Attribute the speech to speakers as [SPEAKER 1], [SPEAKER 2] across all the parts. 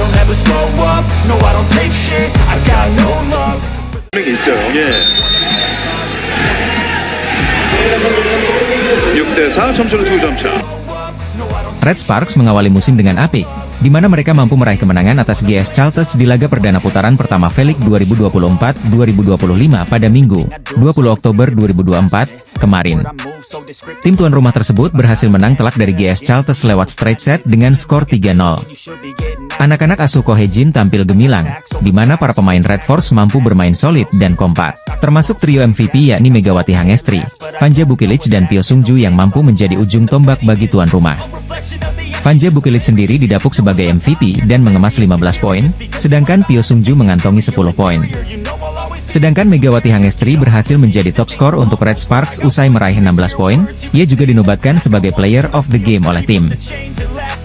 [SPEAKER 1] don't ever slow up, no I don't take shit, I got no love.
[SPEAKER 2] 있죠. 예. 6대4 점수를 2점 차.
[SPEAKER 3] Red Sparks mengawali musim dengan apik, di mana mereka mampu meraih kemenangan atas GS Charltes di laga perdana putaran pertama V-League 2024-2025 pada Minggu, 20 Oktober 2024, kemarin. Tim tuan rumah tersebut berhasil menang telak dari GS Charltes lewat straight set dengan skor 3-0. Anak-anak asuh Ko Hye-jin tampil gemilang, di mana para pemain Red Force mampu bermain solid dan kompak, termasuk trio MVP yakni Megawati Hangestri, Vanja Bukilic dan Pyo Sung-ju yang mampu menjadi ujung tombak bagi tuan rumah. Vanja Bukilic sendiri didapuk sebagai MVP dan mengemas 15 poin, sedangkan Pyo Sung-ju mengantongi 10 poin. Sedangkan Megawati Hangestri berhasil menjadi top skor untuk Red Sparks usai meraih 16 poin, ia juga dinobatkan sebagai player of the game oleh tim.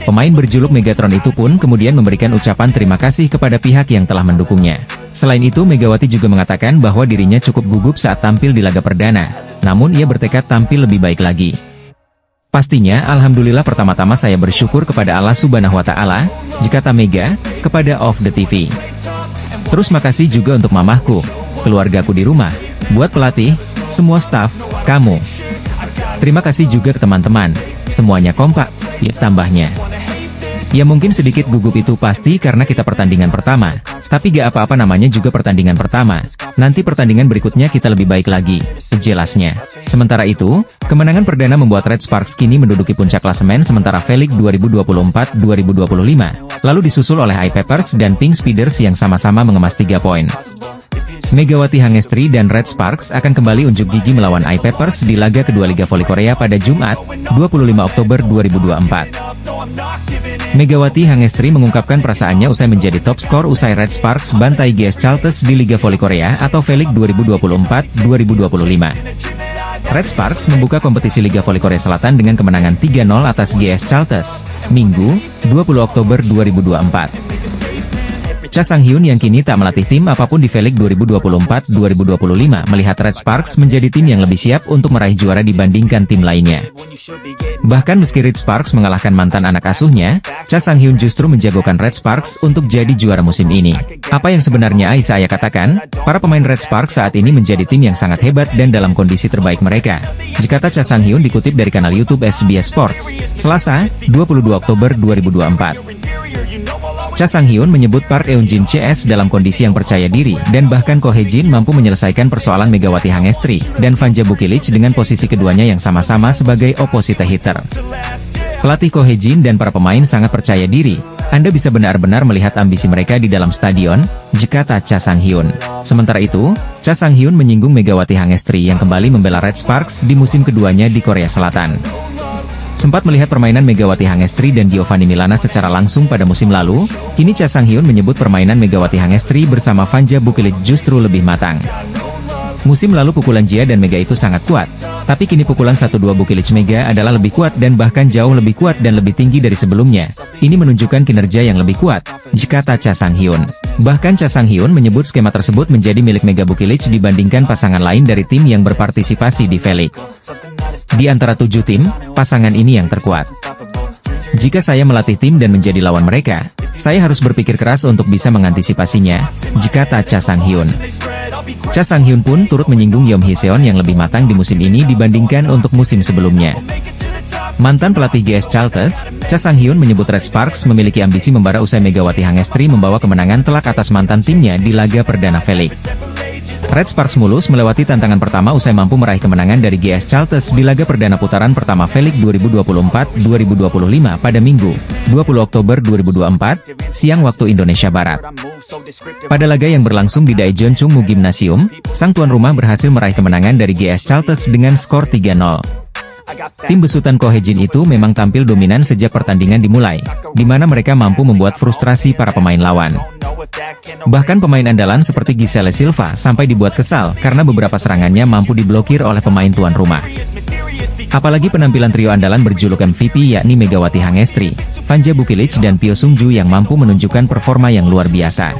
[SPEAKER 3] Pemain berjuluk Megatron itu pun kemudian memberikan ucapan terima kasih kepada pihak yang telah mendukungnya. Selain itu Megawati juga mengatakan bahwa dirinya cukup gugup saat tampil di laga perdana, namun ia bertekad tampil lebih baik lagi. Pastinya, alhamdulillah pertama-tama saya bersyukur kepada Allah Subhanahu wa Ta'ala, Jekata Mega, kepada Of The TV. Terus makasih juga untuk mamahku, keluargaku di rumah, buat pelatih, semua staf, kamu. Terima kasih juga ke teman-teman, semuanya kompak, ya tambahnya. Ya mungkin sedikit gugup itu pasti karena kita pertandingan pertama, tapi gak apa-apa namanya juga pertandingan pertama. Nanti pertandingan berikutnya kita lebih baik lagi, jelasnya. Sementara itu, kemenangan perdana membuat Red Sparks kini menduduki puncak klasemen sementara V-League 2024-2025, lalu disusul oleh iPeppers dan Pink Speeders yang sama-sama mengemas 3 poin. Megawati Hangestri dan Red Sparks akan kembali unjuk gigi melawan iPeppers di laga kedua Liga Voli Korea pada Jumat, 25 Oktober 2024. Megawati Hangestri mengungkapkan perasaannya usai menjadi top skor usai Red Sparks bantai GS Charltes di Liga Voli Korea atau V-League 2024-2025. Red Sparks membuka kompetisi Liga Voli Korea Selatan dengan kemenangan 3-0 atas GS Charltes, Minggu, 20 Oktober 2024. Cha Sang-hyun yang kini tak melatih tim apapun di V-League 2024-2025 melihat Red Sparks menjadi tim yang lebih siap untuk meraih juara dibandingkan tim lainnya. Bahkan meski Red Sparks mengalahkan mantan anak asuhnya, Cha Sang-hyun justru menjagokan Red Sparks untuk jadi juara musim ini. Apa yang sebenarnya saya katakan, para pemain Red Sparks saat ini menjadi tim yang sangat hebat dan dalam kondisi terbaik mereka. Jikata Cha Sang-hyun dikutip dari kanal YouTube SBS Sports, Selasa, 22 Oktober 2024. Cha Sang-hyun menyebut Park Eun-jin CS dalam kondisi yang percaya diri, dan bahkan Ko Hye-jin mampu menyelesaikan persoalan Megawati Hangestri dan Vanja Bukilic dengan posisi keduanya yang sama-sama sebagai opposite hitter. Pelatih Ko Hye-jin dan para pemain sangat percaya diri, Anda bisa benar-benar melihat ambisi mereka di dalam stadion, jikata Cha Sang-hyun. Sementara itu, Cha Sang-hyun menyinggung Megawati Hangestri yang kembali membela Red Sparks di musim keduanya di Korea Selatan. Sempat melihat permainan Megawati Hangestri dan Giovanni Milana secara langsung pada musim lalu, kini Cha Sang-hyun menyebut permainan Megawati Hangestri bersama Vanja Bukilic justru lebih matang. Musim lalu pukulan Jia dan Mega itu sangat kuat, tapi kini pukulan 1-2 Bukilic Mega adalah lebih kuat dan bahkan jauh lebih kuat dan lebih tinggi dari sebelumnya. Ini menunjukkan kinerja yang lebih kuat, jikata Cha Sang-hyun. Bahkan Cha Sang-hyun menyebut skema tersebut menjadi milik Mega Bukilic dibandingkan pasangan lain dari tim yang berpartisipasi di V-League. Di antara 7 tim, pasangan ini yang terkuat. Jika saya melatih tim dan menjadi lawan mereka, saya harus berpikir keras untuk bisa mengantisipasinya, jikata Cha Sang-hyun. Cha Sang-hyun pun turut menyinggung Yeom Hee-seon yang lebih matang di musim ini dibandingkan untuk musim sebelumnya. Mantan pelatih GS Charltes, Cha Sang-hyun menyebut Red Sparks memiliki ambisi membara usai Megawati Hangestri membawa kemenangan telak atas mantan timnya di laga perdana V-League. Red Sparks mulus melewati tantangan pertama usai mampu meraih kemenangan dari GS Charltes di laga perdana putaran pertama V-League 2024-2025 pada Minggu, 20 Oktober 2024, siang waktu Indonesia Barat. Pada laga yang berlangsung di Daejeon Chungmu Gymnasium, sang tuan rumah berhasil meraih kemenangan dari GS Charltes dengan skor 3-0. Tim besutan Ko Hye-jin itu memang tampil dominan sejak pertandingan dimulai, di mana mereka mampu membuat frustrasi para pemain lawan. Bahkan pemain andalan seperti Giselle Silva sampai dibuat kesal karena beberapa serangannya mampu diblokir oleh pemain tuan rumah. Apalagi penampilan trio andalan berjuluk MVP yakni Megawati Hangestri, Vanja Bukilic dan Pyo Sung-ju yang mampu menunjukkan performa yang luar biasa.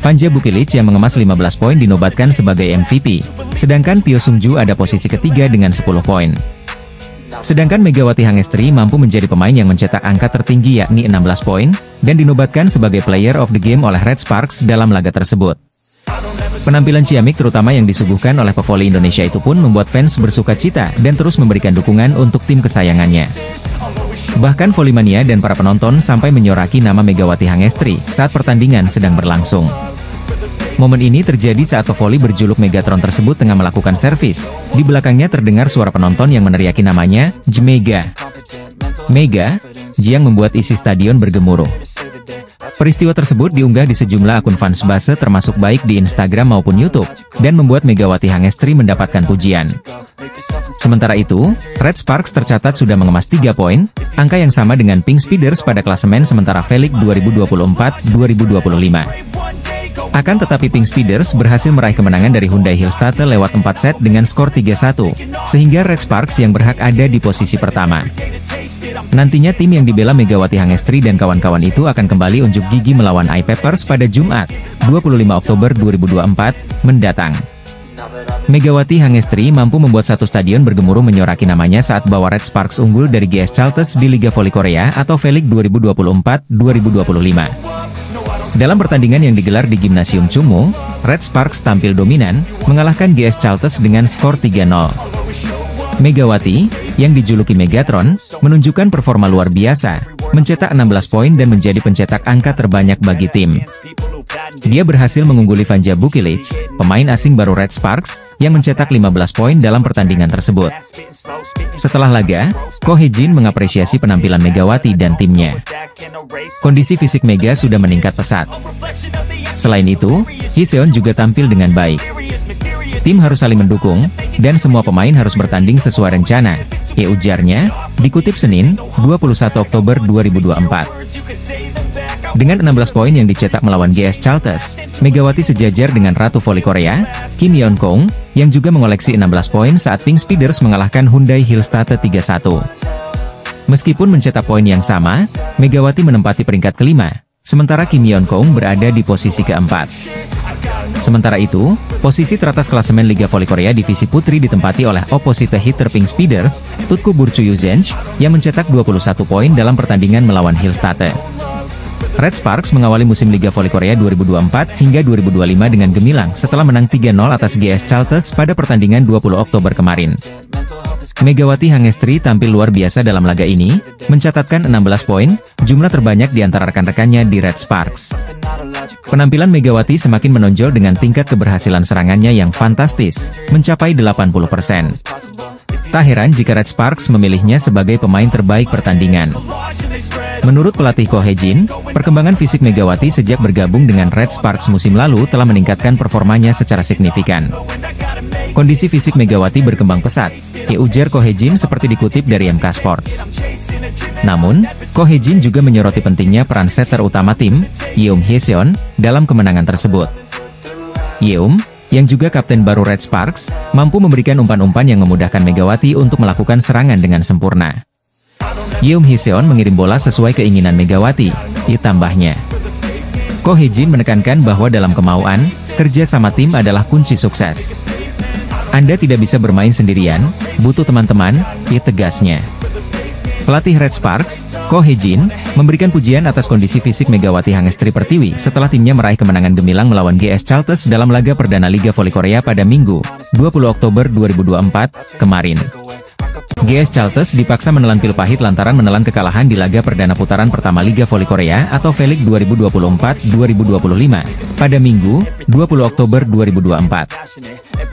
[SPEAKER 3] Vanja Bukilic yang mengemas 15 poin dinobatkan sebagai MVP, sedangkan Pyo Sung-ju ada posisi ketiga dengan 10 poin. Sedangkan Megawati Hangestri mampu menjadi pemain yang mencetak angka tertinggi yakni 16 poin, dan dinobatkan sebagai player of the game oleh Red Sparks dalam laga tersebut. Penampilan ciamik terutama yang disuguhkan oleh pevoli Indonesia itu pun membuat fans bersuka cita dan terus memberikan dukungan untuk tim kesayangannya. Bahkan volley-mania dan para penonton sampai menyoraki nama Megawati Hangestri saat pertandingan sedang berlangsung. Momen ini terjadi saat pevoli berjuluk Megatron tersebut tengah melakukan servis. Di belakangnya terdengar suara penonton yang meneriaki namanya, Jmega. Mega, yang membuat isi stadion bergemuruh. Peristiwa tersebut diunggah di sejumlah akun fans base termasuk baik di Instagram maupun YouTube, dan membuat Megawati Hangestri mendapatkan pujian. Sementara itu, Red Sparks tercatat sudah mengemas 3 poin, angka yang sama dengan Pink Speeders pada klasemen sementara V-League 2024-2025. Akan tetapi Pink Speeders berhasil meraih kemenangan dari Hyundai Hillstatte lewat 4 set dengan skor 3-1, sehingga Red Sparks yang berhak ada di posisi pertama. Nantinya tim yang dibela Megawati Hangestri dan kawan-kawan itu akan kembali unjuk gigi melawan I-Peppers pada Jumat, 25 Oktober 2024, mendatang. Megawati Hangestri mampu membuat satu stadion bergemuruh menyoraki namanya saat bawa Red Sparks unggul dari GS Chalters di Liga Voli Korea atau V-League 2024-2025. Dalam pertandingan yang digelar di Gimnasium Chungmu, Red Sparks tampil dominan, mengalahkan GS Chalters dengan skor 3-0. Megawati, yang dijuluki Megatron, menunjukkan performa luar biasa, mencetak 16 poin dan menjadi pencetak angka terbanyak bagi tim. Dia berhasil mengungguli Vanja Bukilic, pemain asing baru Red Sparks, yang mencetak 15 poin dalam pertandingan tersebut. Setelah laga, Ko Hee-jin mengapresiasi penampilan Megawati dan timnya. Kondisi fisik Mega sudah meningkat pesat. Selain itu, Hee-seon juga tampil dengan baik. Tim harus saling mendukung, dan semua pemain harus bertanding sesuai rencana, ujarnya, dikutip Senin, 21 Oktober 2024. Dengan 16 poin yang dicetak melawan GS Chalters, Megawati sejajar dengan Ratu Voli Korea, Kim Yeon-kong, yang juga mengoleksi 16 poin saat Pink Speeders mengalahkan Hyundai Hillstatte 3-1. Meskipun mencetak poin yang sama, Megawati menempati peringkat kelima, sementara Kim Yeon-kong berada di posisi keempat. Sementara itu, posisi teratas klasemen Liga Voli Korea Divisi Putri ditempati oleh opposite hitter Pink Speeders, Tutku Burcu-Yuzench, yang mencetak 21 poin dalam pertandingan melawan Hillstatte. Red Sparks mengawali musim Liga Voli Korea 2024 hingga 2025 dengan gemilang setelah menang 3-0 atas GS Chalters pada pertandingan 20 Oktober kemarin. Megawati Hangestri tampil luar biasa dalam laga ini, mencatatkan 16 poin, jumlah terbanyak di antara rekan-rekannya di Red Sparks. Penampilan Megawati semakin menonjol dengan tingkat keberhasilan serangannya yang fantastis, mencapai 80%. Tak heran jika Red Sparks memilihnya sebagai pemain terbaik pertandingan. Menurut pelatih Ko Hee-jin, perkembangan fisik Megawati sejak bergabung dengan Red Sparks musim lalu telah meningkatkan performanya secara signifikan. Kondisi fisik Megawati berkembang pesat, ujar Ko Hee-jin seperti dikutip dari MK Sports. Namun, Ko Hee-jin juga menyoroti pentingnya peran setter utama tim, Yeom Hee-seon, dalam kemenangan tersebut. Yeom, yang juga kapten baru Red Sparks, mampu memberikan umpan-umpan yang memudahkan Megawati untuk melakukan serangan dengan sempurna. Yeom Hee-seon mengirim bola sesuai keinginan Megawati, ditambahnya. Ko Hee-jin menekankan bahwa dalam kemauan, kerja sama tim adalah kunci sukses. Anda tidak bisa bermain sendirian, butuh teman-teman, tegasnya. Pelatih Red Sparks, Ko Hee-jin, memberikan pujian atas kondisi fisik Megawati Hangestri Pertiwi setelah timnya meraih kemenangan gemilang melawan GS Chalters dalam laga perdana Liga Voli Korea pada Minggu, 20 Oktober 2024, kemarin. GS Chalters dipaksa menelan pil pahit lantaran menelan kekalahan di laga perdana putaran pertama Liga Voli Korea atau V-League 2024-2025 pada Minggu, 20 Oktober 2024.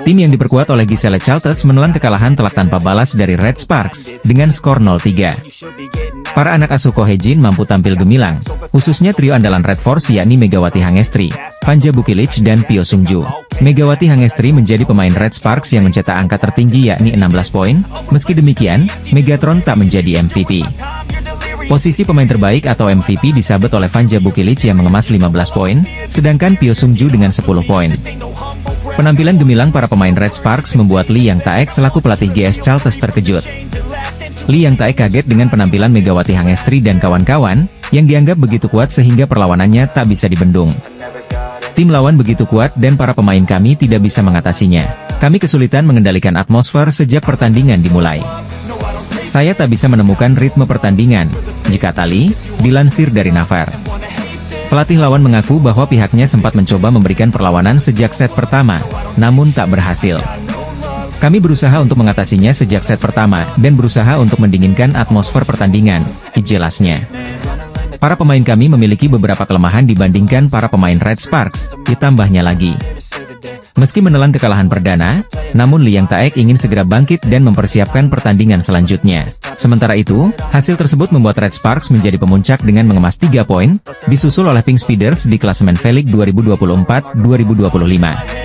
[SPEAKER 3] Tim yang diperkuat oleh Giselle Chalters menelan kekalahan telak tanpa balas dari Red Sparks dengan skor 0-3. Para anak asuh Ko Hee-jin mampu tampil gemilang, khususnya trio andalan Red Force yakni Megawati Hangestri, Vanja Bukilic dan Pyo Sung-ju. Megawati Hangestri menjadi pemain Red Sparks yang mencetak angka tertinggi yakni 16 poin, meski demikian, Megatron tak menjadi MVP. Posisi pemain terbaik atau MVP disabet oleh Vanja Bukilic yang mengemas 15 poin, sedangkan Pyo Sung-ju dengan 10 poin. Penampilan gemilang para pemain Red Sparks membuat Lee Yang Taek selaku pelatih GS Chalters terkejut. Lee Yang Taek kaget dengan penampilan Megawati Hangestri dan kawan-kawan, yang dianggap begitu kuat sehingga perlawanannya tak bisa dibendung. Tim lawan begitu kuat dan para pemain kami tidak bisa mengatasinya. Kami kesulitan mengendalikan atmosfer sejak pertandingan dimulai. Saya tak bisa menemukan ritme pertandingan, jika Tali, dilansir dari Naver. Pelatih lawan mengaku bahwa pihaknya sempat mencoba memberikan perlawanan sejak set pertama, namun tak berhasil. Kami berusaha untuk mengatasinya sejak set pertama, dan berusaha untuk mendinginkan atmosfer pertandingan, jelasnya. Para pemain kami memiliki beberapa kelemahan dibandingkan para pemain Red Sparks, ditambahnya lagi. Meski menelan kekalahan perdana, namun Liang Taek ingin segera bangkit dan mempersiapkan pertandingan selanjutnya. Sementara itu, hasil tersebut membuat Red Sparks menjadi pemuncak dengan mengemas 3 poin, disusul oleh Pink Speeders di klasemen V-League 2024-2025.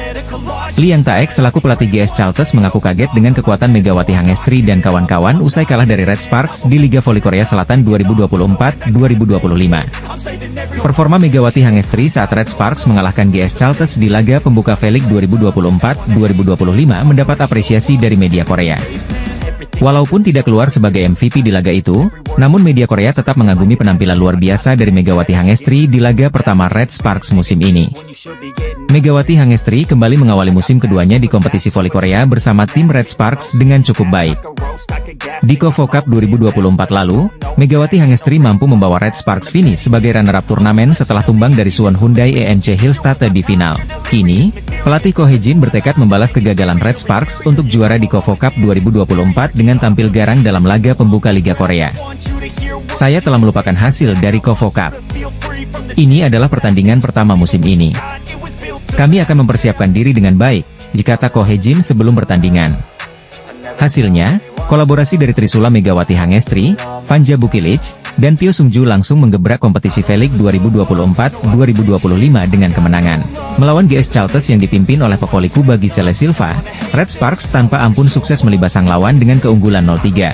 [SPEAKER 3] Liang Taek selaku pelatih GS Chalters mengaku kaget dengan kekuatan Megawati Hangestri dan kawan-kawan usai kalah dari Red Sparks di Liga Voli Korea Selatan 2024-2025. Performa Megawati Hangestri saat Red Sparks mengalahkan GS Chalters di laga pembuka V-League 2024-2025 mendapat apresiasi dari media Korea. Walaupun tidak keluar sebagai MVP di laga itu, namun media Korea tetap mengagumi penampilan luar biasa dari Megawati Hangestri di laga pertama Red Sparks musim ini. Megawati Hangestri kembali mengawali musim keduanya di kompetisi voli Korea bersama tim Red Sparks dengan cukup baik. Di KOFO Cup 2024 lalu, Megawati Hangestri mampu membawa Red Sparks finish sebagai runner-up turnamen setelah tumbang dari Suwon Hyundai ENC Hillstatte di final. Kini, pelatih Ko Hye-jin bertekad membalas kegagalan Red Sparks untuk juara di KOFO Cup 2024 dengan tampil garang dalam laga pembuka Liga Korea. Saya telah melupakan hasil dari KOFO Cup. Ini adalah pertandingan pertama musim ini. Kami akan mempersiapkan diri dengan baik, dikata Ko Hye-jin sebelum pertandingan. Hasilnya, kolaborasi dari Trisula Megawati Hangestri, Vanja Bukilic, dan Pyo Sung-ju langsung menggebrak kompetisi V-League 2024-2025 dengan kemenangan. Melawan GS Chalters yang dipimpin oleh pevoli Kuba Giselle Silva, Red Sparks tanpa ampun sukses melibas sang lawan dengan keunggulan 0-3.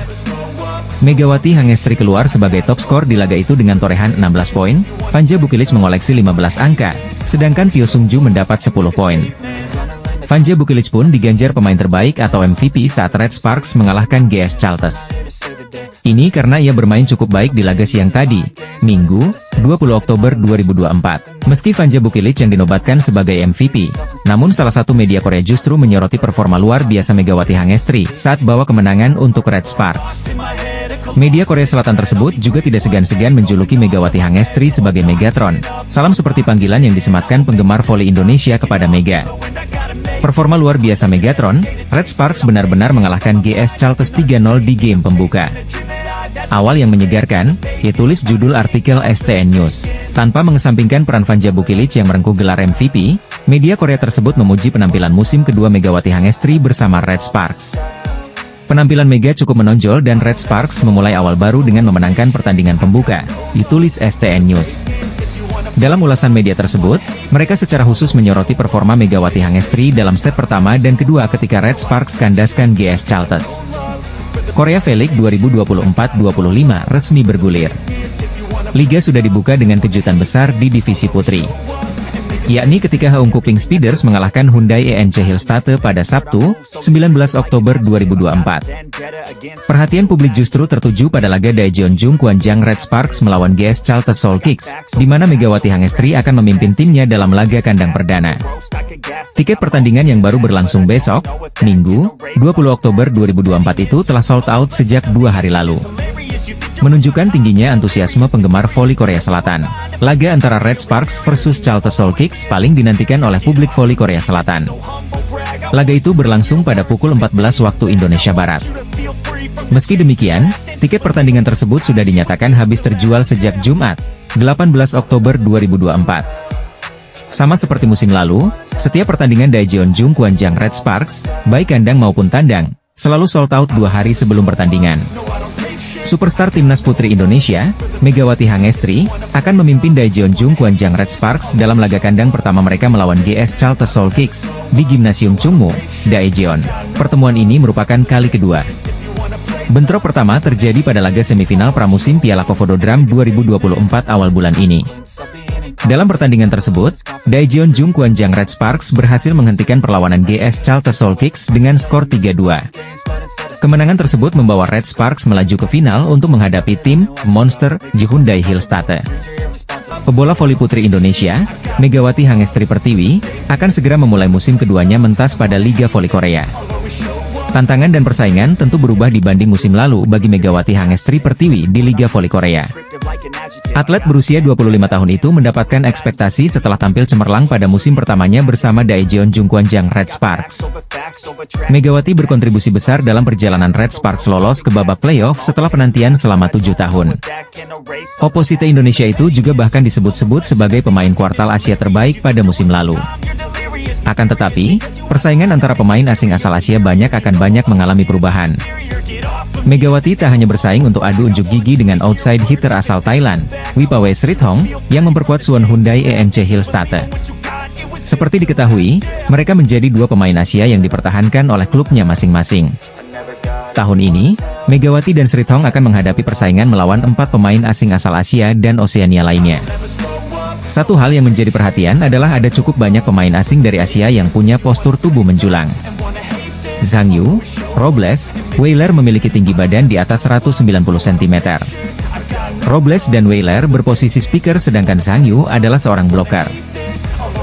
[SPEAKER 3] Megawati Hangestri keluar sebagai top skor di laga itu dengan torehan 16 poin, Vanja Bukilic mengoleksi 15 angka, sedangkan Pyo Sung-ju mendapat 10 poin. Vanja Bukilic pun diganjar pemain terbaik atau MVP saat Red Sparks mengalahkan GS Chalters. Ini karena ia bermain cukup baik di laga siang tadi, Minggu, 20 Oktober 2024. Meski Vanja Bukilic yang dinobatkan sebagai MVP, namun salah satu media Korea justru menyoroti performa luar biasa Megawati Hangestri saat bawa kemenangan untuk Red Sparks. Media Korea Selatan tersebut juga tidak segan-segan menjuluki Megawati Hangestri sebagai Megatron, salam seperti panggilan yang disematkan penggemar voli Indonesia kepada Mega. Performa luar biasa Megatron, Red Sparks benar-benar mengalahkan GS Chalters 3-0 di game pembuka. Awal yang menyegarkan, ditulis judul artikel STN News. Tanpa mengesampingkan peran Vanja Bukilic yang merengkuh gelar MVP, media Korea tersebut memuji penampilan musim kedua Megawati Hangestri bersama Red Sparks. Penampilan Mega cukup menonjol dan Red Sparks memulai awal baru dengan memenangkan pertandingan pembuka, ditulis STN News. Dalam ulasan media tersebut, mereka secara khusus menyoroti performa Megawati Hangestri dalam set pertama dan kedua ketika Red Sparks kandaskan GS Chalters. Korea V-League 2024-2025 resmi bergulir. Liga sudah dibuka dengan kejutan besar di divisi putri, yakni ketika Haeunkou Pink Speeders mengalahkan Hyundai ENC Hillstatte pada Sabtu, 19 Oktober 2024. Perhatian publik justru tertuju pada laga Daejeon Jungkwanjang Red Sparks melawan GS Chalters Seoul Kicks, di mana Megawati Hangestri akan memimpin timnya dalam laga kandang perdana. Tiket pertandingan yang baru berlangsung besok, Minggu, 20 Oktober 2024 itu telah sold out sejak 2 hari lalu. Menunjukkan tingginya antusiasme penggemar voli Korea Selatan, laga antara Red Sparks versus Chalters Seoul Kicks paling dinantikan oleh publik voli Korea Selatan. Laga itu berlangsung pada pukul 14 waktu Indonesia Barat. Meski demikian, tiket pertandingan tersebut sudah dinyatakan habis terjual sejak Jumat, 18 Oktober 2024. Sama seperti musim lalu, setiap pertandingan Daejeon Jungkwanjang Red Sparks, baik kandang maupun tandang, selalu sold out 2 hari sebelum pertandingan. Superstar Timnas Putri Indonesia, Megawati Hangestri, akan memimpin Daejeon Jungkwanjang Red Sparks dalam laga kandang pertama mereka melawan GS Chalters Seoul Kicks, di Gimnasium Chungmu, Daejeon. Pertemuan ini merupakan kali kedua. Bentrok pertama terjadi pada laga semifinal pramusim Piala Kofodo Drum 2024 awal bulan ini. Dalam pertandingan tersebut, Daejeon Jungkwanjang Red Sparks berhasil menghentikan perlawanan GS Chalters Seoul Kicks dengan skor 3-2. Kemenangan tersebut membawa Red Sparks melaju ke final untuk menghadapi tim Monster Hyundai Hillstatte. Pebola voli putri Indonesia, Megawati Hangestri Pertiwi, akan segera memulai musim keduanya mentas pada Liga Voli Korea. Tantangan dan persaingan tentu berubah dibanding musim lalu bagi Megawati Hangestri Pertiwi di Liga Voli Korea. Atlet berusia 25 tahun itu mendapatkan ekspektasi setelah tampil cemerlang pada musim pertamanya bersama Daejeon Jungkwanjang Red Sparks. Megawati berkontribusi besar dalam perjalanan Red Sparks lolos ke babak playoff setelah penantian selama 7 tahun. Oposite Indonesia itu juga bahkan disebut-sebut sebagai pemain kuartal Asia terbaik pada musim lalu. Akan tetapi, persaingan antara pemain asing asal Asia akan banyak mengalami perubahan. Megawati tak hanya bersaing untuk adu unjuk gigi dengan outside hitter asal Thailand, Wipawe Srithong, yang memperkuat Suwon Hyundai EMC Hillstate. Seperti diketahui, mereka menjadi dua pemain Asia yang dipertahankan oleh klubnya masing-masing. Tahun ini, Megawati dan Srithong akan menghadapi persaingan melawan 4 pemain asing asal Asia dan Oseania lainnya. Satu hal yang menjadi perhatian adalah ada cukup banyak pemain asing dari Asia yang punya postur tubuh menjulang. Zhang Yu, Robles, Weiler memiliki tinggi badan di atas 190 cm. Robles dan Weiler berposisi speaker sedangkan Zhang Yu adalah seorang blocker.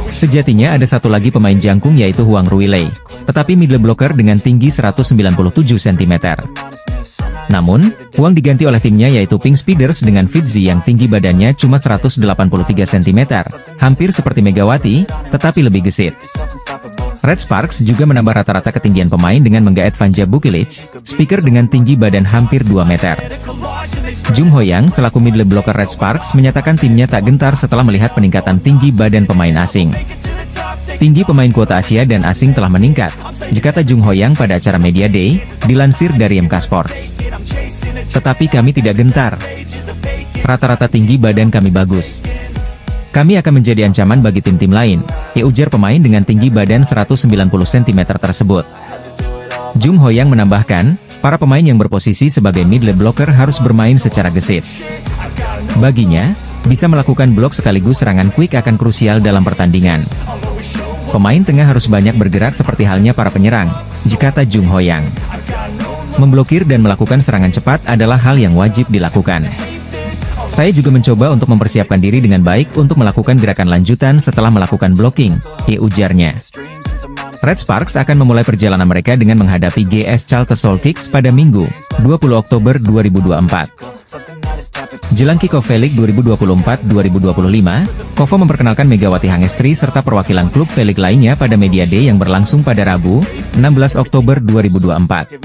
[SPEAKER 3] Sejatinya ada satu lagi pemain jangkung yaitu Huang Ruilei, tetapi middle blocker dengan tinggi 197 cm. Namun, Huang diganti oleh timnya yaitu Pink Speeders dengan Fitzy yang tinggi badannya cuma 183 cm, hampir seperti Megawati, tetapi lebih gesit. Red Sparks juga menambah rata-rata ketinggian pemain dengan menggaet Vanja Bukilic, speaker dengan tinggi badan hampir 2 meter. Jung Ho-yang selaku middle blocker Red Sparks menyatakan timnya tak gentar setelah melihat peningkatan tinggi badan pemain asing. Tinggi pemain kuota Asia dan asing telah meningkat, kata Jung Ho-yang pada acara Media Day, dilansir dari MK Sports. Tetapi kami tidak gentar. Rata-rata tinggi badan kami bagus. Kami akan menjadi ancaman bagi tim-tim lain, ujar pemain dengan tinggi badan 190 cm tersebut. Jung Ho-yang menambahkan, para pemain yang berposisi sebagai middle blocker harus bermain secara gesit. Baginya, bisa melakukan blok sekaligus serangan quick akan krusial dalam pertandingan. Pemain tengah harus banyak bergerak seperti halnya para penyerang, kata Jung Ho-yang. Memblokir dan melakukan serangan cepat adalah hal yang wajib dilakukan. Saya juga mencoba untuk mempersiapkan diri dengan baik untuk melakukan gerakan lanjutan setelah melakukan blocking, ujarnya. Red Sparks akan memulai perjalanan mereka dengan menghadapi GS Chalte Seoul Kicks pada Minggu, 20 Oktober 2024. Jelang kick-off V-League 2024-2025, Kovo memperkenalkan Megawati Hangestri serta perwakilan klub V-League lainnya pada Media Day yang berlangsung pada Rabu, 16 Oktober 2024.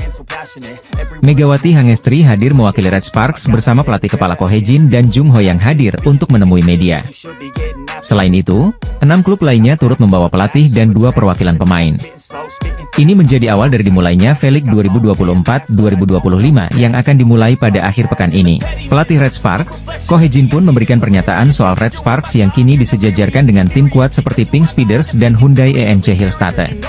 [SPEAKER 3] Megawati Hangestri hadir mewakili Red Sparks bersama pelatih kepala Ko Hae-jin dan Jung Ho yang hadir untuk menemui media. Selain itu, 6 klub lainnya turut membawa pelatih dan 2 perwakilan pemain. Ini menjadi awal dari dimulainya V-League 2024-2025 yang akan dimulai pada akhir pekan ini. Pelatih Red Sparks, Ko Hae-jin pun memberikan pernyataan soal Red Sparks yang kini disejajarkan dengan tim kuat seperti Pink Speeders dan Hyundai EMC Hillstate.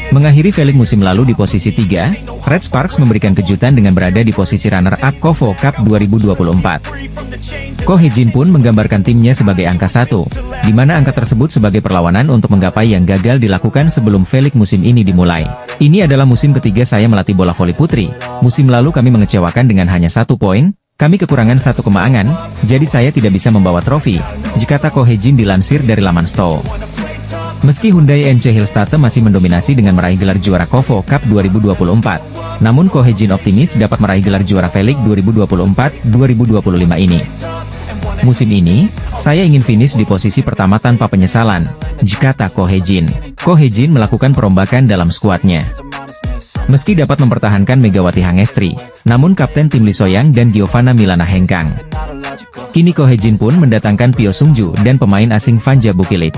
[SPEAKER 3] Mengakhiri V-League musim lalu di posisi 3, Red Sparks memberikan kejutan dengan berada di posisi runner-up Kovo Cup 2024. Ko Hae-jin pun menggambarkan timnya sebagai angka 1, di mana angka tersebut sebagai perlawanan untuk menggapai yang gagal dilakukan sebelum V-League musim ini dimulai. Ini adalah musim ketiga saya melatih bola voli putri. Musim lalu kami mengecewakan dengan hanya 1 poin, kami kekurangan 1 kemenangan, jadi saya tidak bisa membawa trofi, kata Ko Hae-jin dilansir dari laman Stow. Meski Hyundai EMC Hillstate masih mendominasi dengan meraih gelar juara Kovo Cup 2024, namun Ko Hae-jin optimis dapat meraih gelar juara V-League 2024-2025 ini. Musim ini, saya ingin finish di posisi pertama tanpa penyesalan, kata Ko Hae-jin. Ko Hae-jin melakukan perombakan dalam skuadnya. Meski dapat mempertahankan Megawati Hangestri, namun Kapten tim Lee So-young dan Giovanna Milana hengkang. Kini Ko Hae-jin pun mendatangkan Pyo Sung-ju dan pemain asing Vanja Bukilic.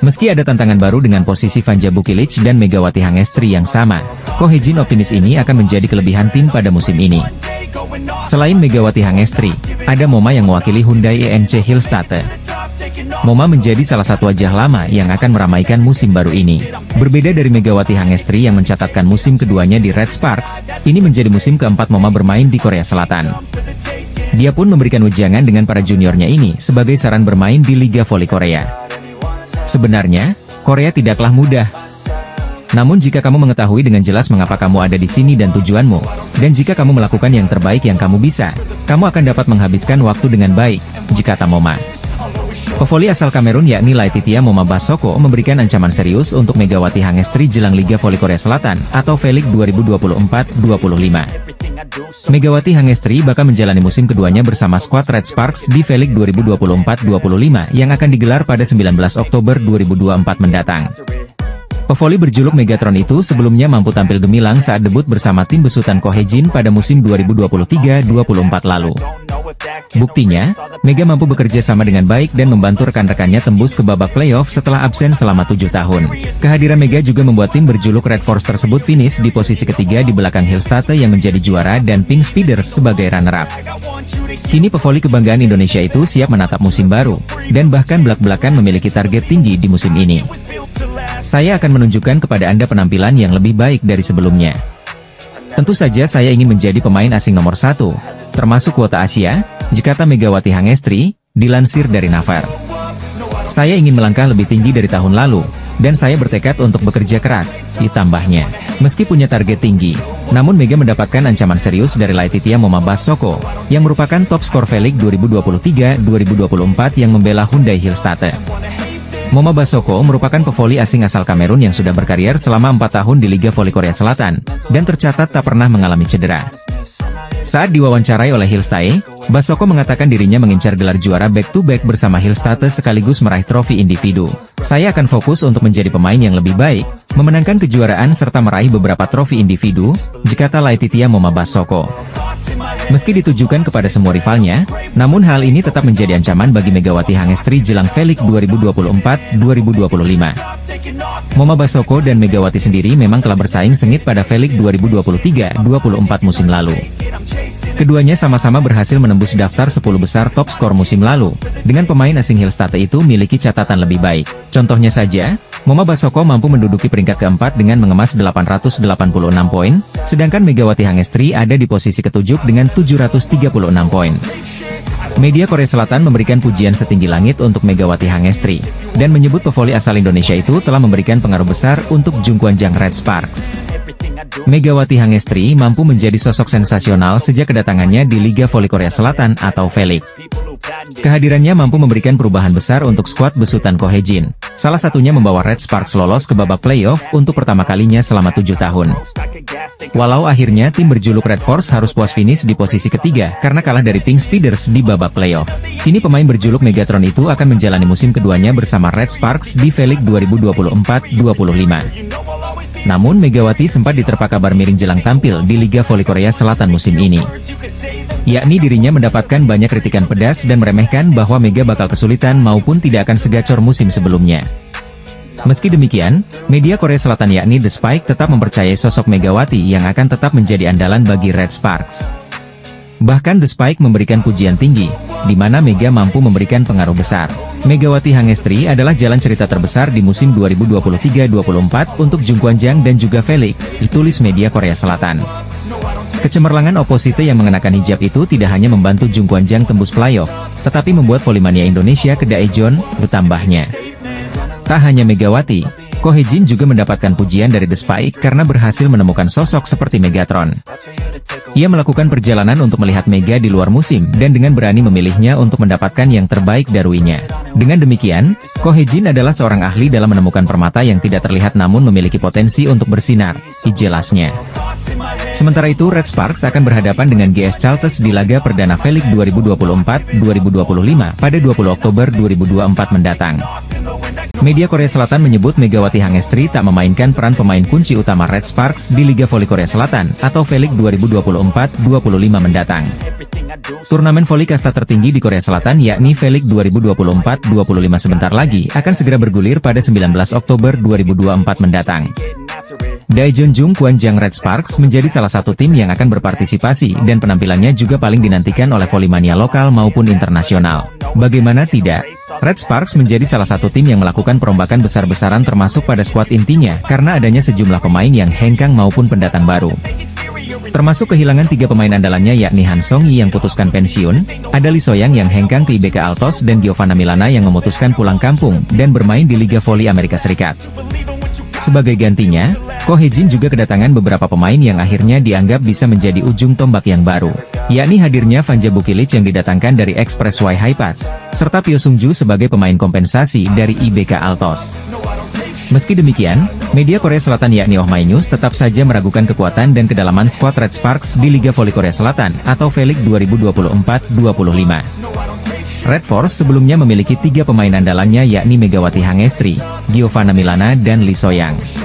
[SPEAKER 3] Meski ada tantangan baru dengan posisi Vanja Bukilic dan Megawati Hangestri yang sama, Ko Hae-jin optimis ini akan menjadi kelebihan tim pada musim ini. Selain Megawati Hangestri, ada Moma yang mewakili Hyundai EMC Hillstate. Moma menjadi salah satu wajah lama yang akan meramaikan musim baru ini. Berbeda dari Megawati Hangestri yang mencatatkan musim keduanya di Red Sparks, ini menjadi musim keempat Moma bermain di Korea Selatan. Dia pun memberikan wejangan dengan para juniornya ini sebagai saran bermain di Liga Voli Korea. Sebenarnya, Korea tidaklah mudah. Namun jika kamu mengetahui dengan jelas mengapa kamu ada di sini dan tujuanmu, dan jika kamu melakukan yang terbaik yang kamu bisa, kamu akan dapat menghabiskan waktu dengan baik, kata Moma. Pevoli asal Kamerun yakni Laetitia Moma Basoko memberikan ancaman serius untuk Megawati Hangestri jelang Liga Voli Korea Selatan atau V-League 2024-25. Megawati Hangestri bakal menjalani musim keduanya bersama skuad Red Sparks di V-League 2024-25 yang akan digelar pada 19 Oktober 2024 mendatang. Pevoli berjuluk Megatron itu sebelumnya mampu tampil gemilang saat debut bersama tim besutan Kohejin pada musim 2023-24 lalu. Buktinya, Mega mampu bekerja sama dengan baik dan membantu rekan-rekannya tembus ke babak playoff setelah absen selama 7 tahun. Kehadiran Mega juga membuat tim berjuluk Red Force tersebut finish di posisi ketiga di belakang Hillstate yang menjadi juara dan Pink Speeders sebagai runner-up. Kini pevoli kebanggaan Indonesia itu siap menatap musim baru, dan bahkan belak-belakan memiliki target tinggi di musim ini. Saya akan menunjukkan kepada Anda penampilan yang lebih baik dari sebelumnya. Tentu saja saya ingin menjadi pemain asing nomor 1, termasuk kuota Asia, kata Megawati Hangestri, dilansir dari Naver. Saya ingin melangkah lebih tinggi dari tahun lalu, dan saya bertekad untuk bekerja keras, ditambahnya. Meski punya target tinggi, namun Mega mendapatkan ancaman serius dari Laetitia Moma Basoko, yang merupakan top skor V-League 2023-2024 yang membela Hyundai Hillstate. Moma Basoko merupakan pevoli asing asal Kamerun yang sudah berkarier selama 4 tahun di Liga Voli Korea Selatan, dan tercatat tak pernah mengalami cedera. Saat diwawancarai oleh Hillstate, Basoko mengatakan dirinya mengincar gelar juara back-to-back bersama Hillstate sekaligus meraih trofi individu. Saya akan fokus untuk menjadi pemain yang lebih baik, memenangkan kejuaraan serta meraih beberapa trofi individu, kata Laetitia Moma Basoko. Meski ditujukan kepada semua rivalnya, namun hal ini tetap menjadi ancaman bagi Megawati Hangestri jelang V-League 2024-2025. Moma Basoko dan Megawati sendiri memang telah bersaing sengit pada V-League 2023-24 musim lalu. Keduanya sama-sama berhasil menembus daftar 10 besar top skor musim lalu, dengan pemain asing Hillstate itu miliki catatan lebih baik. Contohnya saja, Moma Basoko mampu menduduki peringkat keempat dengan mengemas 886 poin, sedangkan Megawati Hangestri ada di posisi ketujuh dengan 736 poin. Media Korea Selatan memberikan pujian setinggi langit untuk Megawati Hangestri, dan menyebut pevoli asal Indonesia itu telah memberikan pengaruh besar untuk Jungkwanjang Red Sparks. Megawati Hangestri mampu menjadi sosok sensasional sejak kedatangannya di Liga Voli Korea Selatan atau V-League. Kehadirannya mampu memberikan perubahan besar untuk skuad besutan Kohejin, salah satunya membawa Red Sparks lolos ke babak playoff untuk pertama kalinya selama 7 tahun. Walau akhirnya tim berjuluk Red Force harus puas finish di posisi ketiga karena kalah dari Pink Speeders di babak playoff. Kini pemain berjuluk Megatron itu akan menjalani musim keduanya bersama Red Sparks di V-League 2024-25. Namun Megawati sempat diterpa kabar miring jelang tampil di Liga Voli Korea Selatan musim ini. Yakni dirinya mendapatkan banyak kritikan pedas dan meremehkan bahwa Mega bakal kesulitan maupun tidak akan segacor musim sebelumnya. Meski demikian, media Korea Selatan yakni The Spike tetap mempercayai sosok Megawati yang akan tetap menjadi andalan bagi Red Sparks. Bahkan The Spike memberikan pujian tinggi, di mana Mega mampu memberikan pengaruh besar. Megawati Hangestri adalah jalan cerita terbesar di musim 2023-24 untuk Jungkwanjang dan juga V-League, ditulis media Korea Selatan. Kecemerlangan Opposite yang mengenakan hijab itu tidak hanya membantu Jungkwanjang tembus playoff, tetapi membuat volimania Indonesia ke Daejeon, bertambahnya. Tak hanya Megawati, Kohejin juga mendapatkan pujian dari The Spike karena berhasil menemukan sosok seperti Megatron. Ia melakukan perjalanan untuk melihat Mega di luar musim dan dengan berani memilihnya untuk mendapatkan yang terbaik darinya. Dengan demikian, Kohejin adalah seorang ahli dalam menemukan permata yang tidak terlihat namun memiliki potensi untuk bersinar, jelasnya. Sementara itu Red Sparks akan berhadapan dengan GS Chalters di laga perdana V-League 2024-2025 pada 20 Oktober 2024 mendatang. Media Korea Selatan menyebut Megawati Hangestri tak memainkan peran pemain kunci utama Red Sparks di Liga Voli Korea Selatan atau V-League 2024-25 mendatang. Turnamen voli kasta tertinggi di Korea Selatan yakni V-League 2024-25 sebentar lagi akan segera bergulir pada 19 Oktober 2024 mendatang. Daejeon Jungkwanjang Red Sparks menjadi salah satu tim yang akan berpartisipasi dan penampilannya juga paling dinantikan oleh volimania lokal maupun internasional. Bagaimana tidak? Red Sparks menjadi salah satu tim yang melakukan perombakan besar-besaran termasuk pada skuad intinya karena adanya sejumlah pemain yang hengkang maupun pendatang baru. Termasuk kehilangan 3 pemain andalannya yakni Han Song-yi yang putuskan pensiun, ada Lee So-yang yang hengkang ke IBK Altos dan Giovanna Milana yang memutuskan pulang kampung dan bermain di Liga Voli Amerika Serikat. Sebagai gantinya, Kohejin juga kedatangan beberapa pemain yang akhirnya dianggap bisa menjadi ujung tombak yang baru. yakni hadirnya Vanja Bukilic yang didatangkan dari Express Y High Pass, serta Pyo Sung Ju sebagai pemain kompensasi dari IBK Altos. Meski demikian, media Korea Selatan yakni Oh My News tetap saja meragukan kekuatan dan kedalaman skuad Red Sparks di Liga Voli Korea Selatan atau V-League 2024-25. Red Force sebelumnya memiliki 3 pemain andalannya yakni Megawati Hangestri, Giovanna Milana dan Lee So Young.